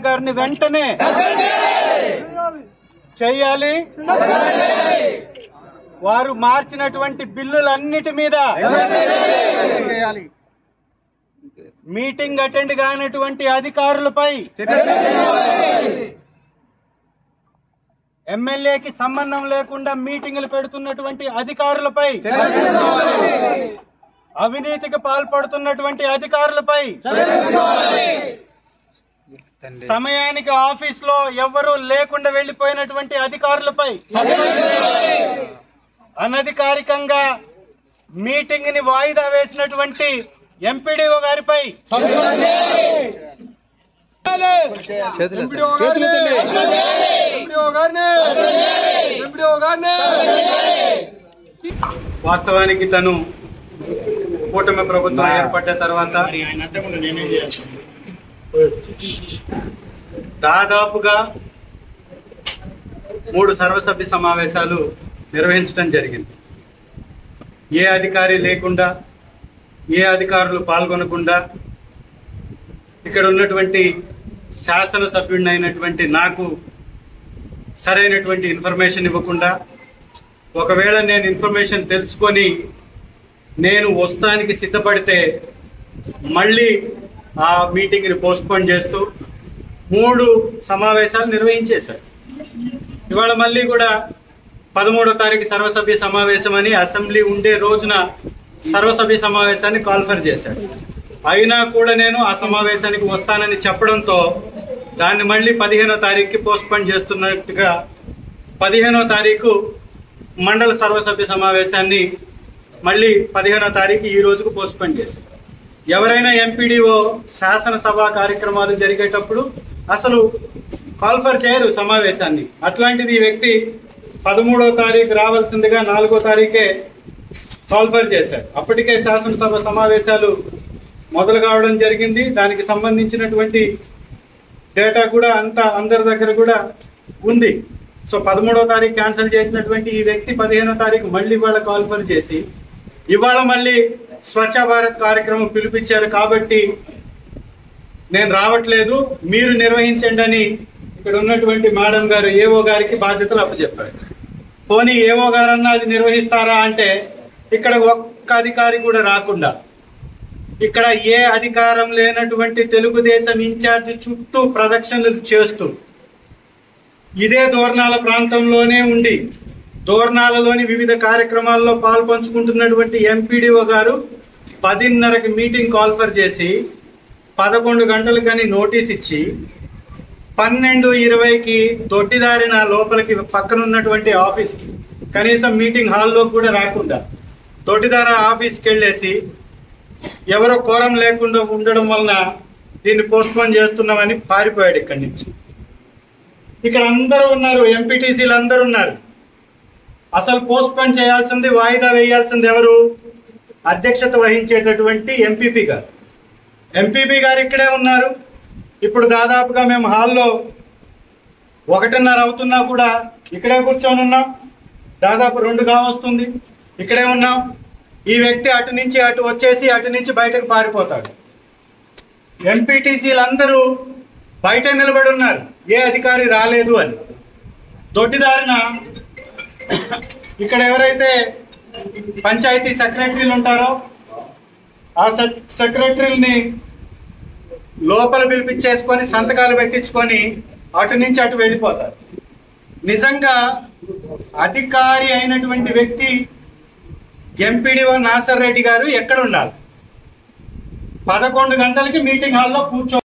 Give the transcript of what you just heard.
గారిని వెంటనే చేయాలి. వారు మార్చినటువంటి బిల్లులన్నిటి మీద మీటింగ్ అటెండ్ కానటువంటి అధికారులపై, ఎమ్మెల్యేకి సంబంధం లేకుండా మీటింగులు పెడుతున్నటువంటి అధికారులపై, అవినీతికి పాల్పడుతున్నటువంటి అధికారులపై, సమయానికి ఆఫీస్ లో ఎవ్వరూ లేకుండా వెళ్లిపోయినటువంటి అధికారులపై, అనధికారికంగా మీటింగ్ ని వాయిదా వేసినటువంటి ఎంపీడీఓ గారిపై, వాస్తవానికి తను కూటమి ప్రభుత్వం ఏర్పడ్డ తర్వాత దాదాపుగా 3 సర్వసభ్య సమావేశాలు నిర్వహించడం జరిగింది. ఏ అధికారి లేకుండా, ఏ అధికారులు పాల్గొనకుండా, ఇక్కడ ఉన్నటువంటి శాసనసభ్యుడిని అయినటువంటి నాకు సరైనటువంటి ఇన్ఫర్మేషన్ ఇవ్వకుండా, ఒకవేళ నేను ఇన్ఫర్మేషన్ తెలుసుకొని నేను వస్తానికి సిద్ధపడితే మళ్ళీ ఆ మీటింగ్ని పోస్ట్పోన్ చేస్తూ 3 సమావేశాలు నిర్వహించేశారు. ఇవాళ మళ్ళీ కూడా 13వ తారీఖు సర్వసభ్య సమావేశం అని అసెంబ్లీ ఉండే రోజున సర్వసభ్య సమావేశాన్ని కాల్ఫర్ చేశారు. అయినా కూడా నేను ఆ సమావేశానికి వస్తానని చెప్పడంతో దాన్ని మళ్ళీ 15వ తారీఖుకి పోస్ట్పోన్ చేస్తున్నట్టుగా 15వ తారీఖు మండల సర్వసభ్య సమావేశాన్ని మళ్ళీ 15వ తారీఖు ఈ రోజుకు పోస్ట్పోన్ చేశారు. ఎవరైనా ఎంపీడీఓ శాసనసభ కార్యక్రమాలు జరిగేటప్పుడు అసలు కాల్ఫర్ చేయరు సమావేశాన్ని. అట్లాంటిది ఈ వ్యక్తి 13వ తారీఖు రావాల్సిందిగా 4వ తారీఖే కాల్ఫర్ చేశారు. అప్పటికే శాసనసభ సమావేశాలు మొదలు కావడం జరిగింది. దానికి సంబంధించినటువంటి డేటా కూడా అందరి దగ్గర కూడా ఉంది. సో 13వ తారీఖు క్యాన్సిల్ చేసినటువంటి ఈ వ్యక్తి 15వ తారీఖు మళ్ళీ ఇవాళ కాల్ఫర్ చేసి ఇవాళ మళ్ళీ స్వచ్ఛ భారత్ కార్యక్రమం పిలిపించారు కాబట్టి నేను రావట్లేదు, మీరు నిర్వహించండి అని ఇక్కడ ఉన్నటువంటి మేడం గారు ఏఓ గారికి బాధ్యతలు అప్పచెప్పారు. పోనీ ఏఓ గారన్నా అది నిర్వహిస్తారా అంటే ఇక్కడ ఒక్క అధికారి కూడా రాకుండా, ఇక్కడ ఏ అధికారం లేనటువంటి తెలుగుదేశం ఇన్ఛార్జ్ చుట్టూ ప్రదక్షిణలు చేస్తూ ఇదే దోర్నాల ప్రాంతంలోనే ఉండి దోర్నాలలోని వివిధ కార్యక్రమాల్లో పాల్పంచుకుంటున్నటువంటి ఎంపీడీఓ గారు 10:30కి మీటింగ్ కాల్ఫర్ చేసి 11 గంటలకని నోటీస్ ఇచ్చి 12:20కి దొడ్డిదారిన లోపలికి పక్కనున్నటువంటి ఆఫీస్కి, కనీసం మీటింగ్ హాల్లో కూడా రాకుండా దొడ్డిదార ఆఫీస్కి వెళ్ళేసి ఎవరో కోరం లేకుండా ఉండడం వలన దీన్ని పోస్ట్పోన్ చేస్తున్నామని పారిపోయాడు ఇక్కడి నుంచి. ఇక్కడ అందరూ ఉన్నారు, ఎంపీటీసీలు అందరూ ఉన్నారు. అసలు పోస్ట్పోన్ చేయాల్సింది, వాయిదా వేయాల్సింది ఎవరు? అధ్యక్షత వహించేటటువంటి ఎంపీపీ గారు. ఎంపీపీ గారు ఇక్కడే ఉన్నారు. ఇప్పుడు దాదాపుగా మేము హాల్లో 1:30 అవుతున్నా కూడా ఇక్కడే కూర్చొని ఉన్నాం. దాదాపు 2 కావస్తుంది, ఇక్కడే ఉన్నాం. ఈ వ్యక్తి అటు నుంచి అటు వచ్చేసి అటు నుంచి బయటకు పారిపోతాడు. ఎంపీటీసీలు అందరూ బయట నిలబడి ఉన్నారు, ఏ అధికారి రాలేదు అని. దొడ్డిదారిన ఇక్కడ ఎవరైతే పంచాయతీ సెక్రటరీలు ఉంటారో ఆ సెక్రటరీలని లోపల పిలిపించేసుకొని సంతకాలు పెట్టించుకొని అటు నుంచి అటు వెళ్ళిపోతారు. నిజంగా అధికారి అయినటువంటి వ్యక్తి ఎంపీడీఓ నాసర్ రెడ్డి గారు ఎక్కడ ఉండాలి? 11 గంటలకి మీటింగ్ హాల్లో కూర్చో